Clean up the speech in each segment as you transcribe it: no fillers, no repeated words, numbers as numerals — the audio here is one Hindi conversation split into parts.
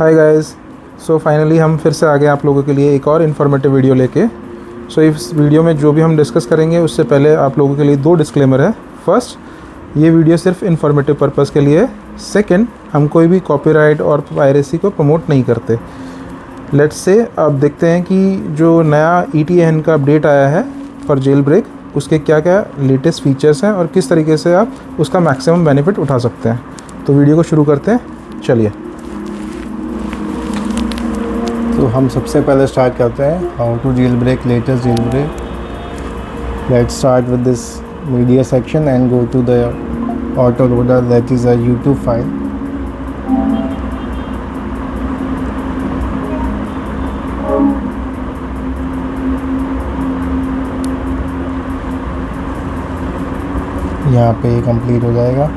Hi guys. सो फाइनली हम फिर से आ गए आप लोगों के लिए एक और इन्फॉर्मेटिव वीडियो लेके। सो इस वीडियो में जो भी हम डिस्कस करेंगे उससे पहले आप लोगों के लिए दो डिस्क्लेमर है। फर्स्ट, ये वीडियो सिर्फ इन्फॉर्मेटिव पर्पज़ के लिए है। सेकंड, हम कोई भी कॉपीराइट और पायरेसी को प्रमोट नहीं करते। लेट्स से अब देखते हैं कि जो नया ETN का अपडेट आया है फॉर जेल ब्रेक, उसके क्या क्या लेटेस्ट फीचर्स हैं और किस तरीके से आप उसका मैक्सिमम बेनिफिट उठा सकते हैं। तो वीडियो को शुरू करते हैं, चलिए। तो हम सबसे पहले स्टार्ट करते हैं how to jailbreak latest jailbreak. Let's start with this media section and go to the auto loader that is a YouTube file. यहाँ पे कंप्लीट हो जाएगा।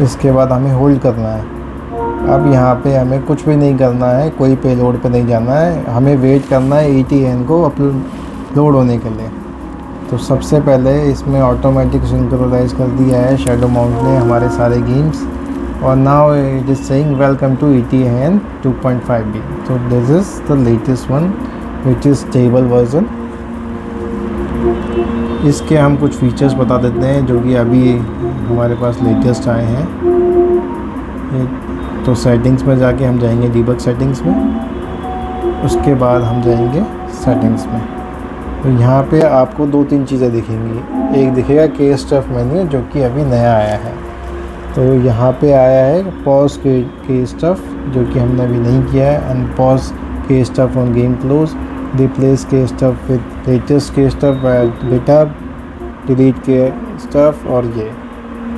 इसके बाद हमें होल्ड करना है। अब यहाँ पे हमें कुछ भी नहीं करना है, कोई पेलोड पे नहीं जाना है, हमें वेट करना है ETN को अपलोड होने के लिए। तो सबसे पहले इसमें ऑटोमेटिक सिंक्रोनाइज कर दिया है शैडो माउंट ने हमारे सारे गेम्स। और now it is saying welcome to ETN 2.5B। तो this is the latest one which is stable version. इसके हम कुछ फीचर्स बता देते हैं जो कि अभी हमारे पास लेटेस्ट आए हैं। तो सेटिंग्स में जाके हम जाएंगे डीबग सेटिंग्स में, उसके बाद हम जाएंगे सेटिंग्स में। तो यहाँ पे आपको दो तीन चीज़ें दिखेंगी। एक दिखेगा केस्टफ मेन्यू जो कि अभी नया आया है। तो यहाँ पे आया है पॉज केस्टफ जो कि हमने अभी नहीं किया है। Unpause kstuff on game close, replace kstuff with latest kstuff GitHub, delete kstuff और ये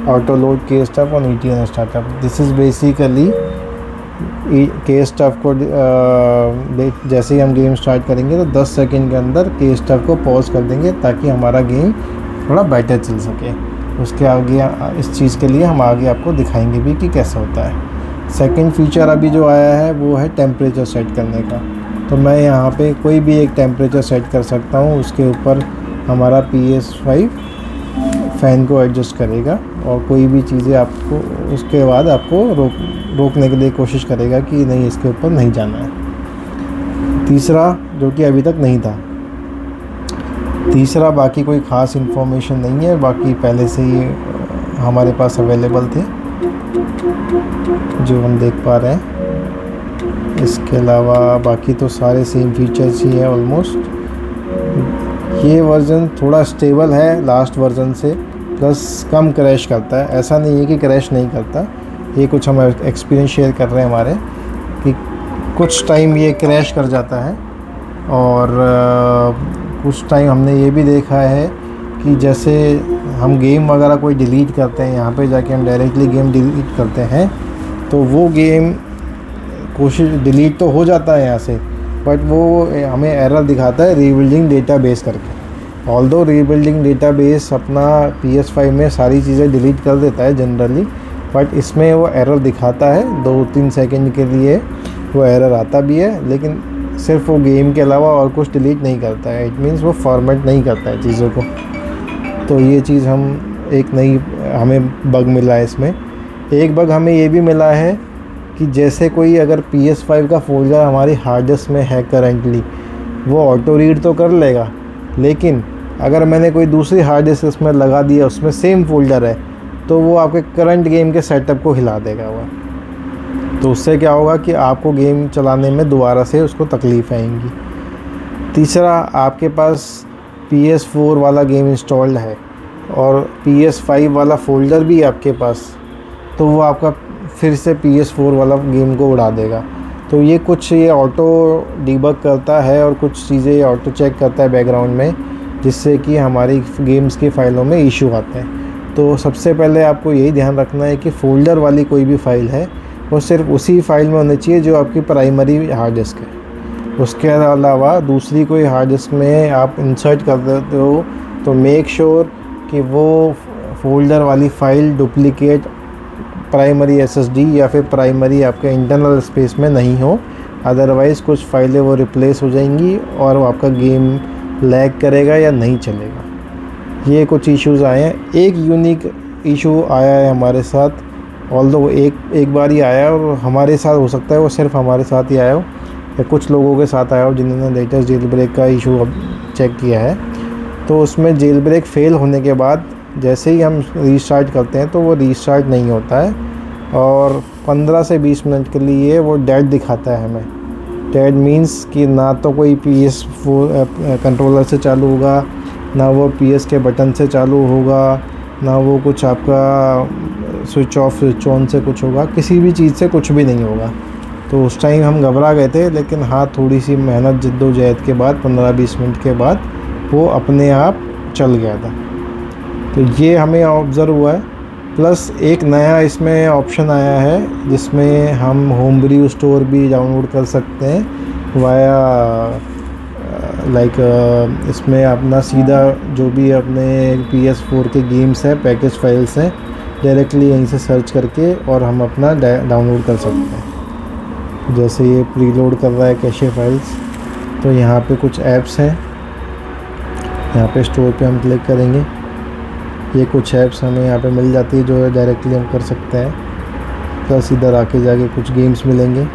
ऑटो लोड के स्टफ और ETN startup. This is basically kstuff को जैसे ही हम गेम स्टार्ट करेंगे तो 10 सेकंड के अंदर के स्टफ को पॉज कर देंगे ताकि हमारा गेम थोड़ा बेटर चल सके। उसके आगे इस चीज़ के लिए हम आगे आपको दिखाएंगे भी कि कैसे होता है। सेकंड फीचर अभी जो आया है वो है टेम्परेचर सेट करने का। तो मैं यहाँ पे कोई भी एक टेम्परेचर सेट कर सकता हूँ। उसके ऊपर हमारा PS5 फ़ैन को एडजस्ट करेगा और कोई भी चीज़ें आपको उसके बाद आपको रोकने के लिए कोशिश करेगा कि नहीं, इसके ऊपर नहीं जाना है। तीसरा जो कि अभी तक नहीं था, तीसरा बाकी कोई ख़ास इन्फॉर्मेशन नहीं है, बाकी पहले से ही हमारे पास अवेलेबल थे जो हम देख पा रहे हैं। इसके अलावा बाकी तो सारे सेम फीचर्स ही हैं ऑलमोस्ट। ये वर्ज़न थोड़ा स्टेबल है लास्ट वर्ज़न से, प्लस कम क्रैश करता है। ऐसा नहीं है कि क्रैश नहीं करता, ये कुछ हम एक्सपीरियंस शेयर कर रहे हैं हमारे कि कुछ टाइम ये क्रैश कर जाता है। और कुछ टाइम हमने ये भी देखा है कि जैसे हम गेम वगैरह कोई डिलीट करते हैं, यहाँ पे जाके हम डायरेक्टली गेम डिलीट करते हैं तो वो गेम कोशिश डिलीट तो हो जाता है यहाँ से, बट वो हमें एरर दिखाता है रीबिल्डिंग डेटाबेस करके। ऑल्दो रीबिल्डिंग डेटाबेस अपना PS5 में सारी चीज़ें डिलीट कर देता है जनरली, बट इसमें वो एरर दिखाता है। 2-3 सेकंड के लिए वो एरर आता भी है, लेकिन सिर्फ वो गेम के अलावा और कुछ डिलीट नहीं करता है। इट मीन्स वो फॉर्मेट नहीं करता है चीज़ों को। तो ये चीज़ हम एक नई हमें बग मिला है इसमें। एक बग हमें ये भी मिला है कि जैसे कोई अगर PS5 का फोल्डर हमारी हार्ड डिस्क में है करेंटली, वो ऑटो रीड तो कर लेगा, लेकिन अगर मैंने कोई दूसरी हार्ड डिस्क इसमें लगा दिया, उसमें सेम फोल्डर है, तो वो आपके करंट गेम के सेटअप को हिला देगा वो। तो उससे क्या होगा कि आपको गेम चलाने में दोबारा से उसको तकलीफ़ आएंगी। तीसरा, आपके पास PS4 वाला गेम इंस्टॉल्ड है और PS5 वाला फोल्डर भी आपके पास, तो वो आपका फिर से PS4 वाला गेम को उड़ा देगा। तो ये कुछ ये ऑटो डीबग करता है और कुछ चीज़ें ये ऑटो चेक करता है बैकग्राउंड में, जिससे कि हमारी गेम्स की फ़ाइलों में इशू आते हैं। तो सबसे पहले आपको यही ध्यान रखना है कि फ़ोल्डर वाली कोई भी फ़ाइल है वो सिर्फ उसी फाइल में होनी चाहिए जो आपकी प्राइमरी हार्ड डिस्क है। उसके अलावा दूसरी कोई हार्ड डिस्क में आप इंसर्ट कर देते हो तो मेक श्योर कि वो फ़ोल्डर वाली फ़ाइल डुप्लिकेट प्राइमरी SSD या फिर प्राइमरी आपके इंटरनल स्पेस में नहीं हो, अदरवाइज़ कुछ फाइलें वो रिप्लेस हो जाएंगी और वो आपका गेम लैग करेगा या नहीं चलेगा। ये कुछ इश्यूज़ आए हैं। एक यूनिक इशू आया है हमारे साथ ऑल्दो एक बार ही आया और हमारे साथ हो सकता है वो सिर्फ हमारे साथ ही आया हो या कुछ लोगों के साथ आया हो जिन्होंने लेटेस्ट जेल ब्रेक का इशू अब चेक किया है। तो उसमें जेल ब्रेक फेल होने के बाद जैसे ही हम रीस्टार्ट करते हैं तो वो रीस्टार्ट नहीं होता है और 15 से 20 मिनट के लिए वो डेड दिखाता है हमें। डेड मीन्स कि ना तो कोई PS4 कंट्रोलर से चालू होगा, ना वो PS के बटन से चालू होगा, ना वो कुछ आपका स्विच ऑफ स्विच ऑन से कुछ होगा, किसी भी चीज़ से कुछ भी नहीं होगा। तो उस टाइम हम घबरा गए थे, लेकिन हाँ थोड़ी सी मेहनत जद्दोजहद के बाद 15-20 मिनट के बाद वो अपने आप चल गया था। तो ये हमें ऑब्ज़र्व हुआ है। प्लस एक नया इसमें ऑप्शन आया है जिसमें हम होम ब्रू स्टोर भी डाउनलोड कर सकते हैं वाया इसमें अपना सीधा जो भी अपने PS4 के गेम्स हैं, पैकेज फाइल्स हैं, डायरेक्टली यहीं से सर्च करके और हम अपना डाउनलोड कर सकते हैं। जैसे ये प्रीलोड कर रहा है कैशे फाइल्स, तो यहाँ पे कुछ ऐप्स हैं, यहाँ पे स्टोर पे हम क्लिक करेंगे, ये कुछ ऐप्स हमें यहाँ पे मिल जाती है जो डायरेक्टली हम कर सकते हैं। प्लस इधर आके जाके कुछ गेम्स मिलेंगे।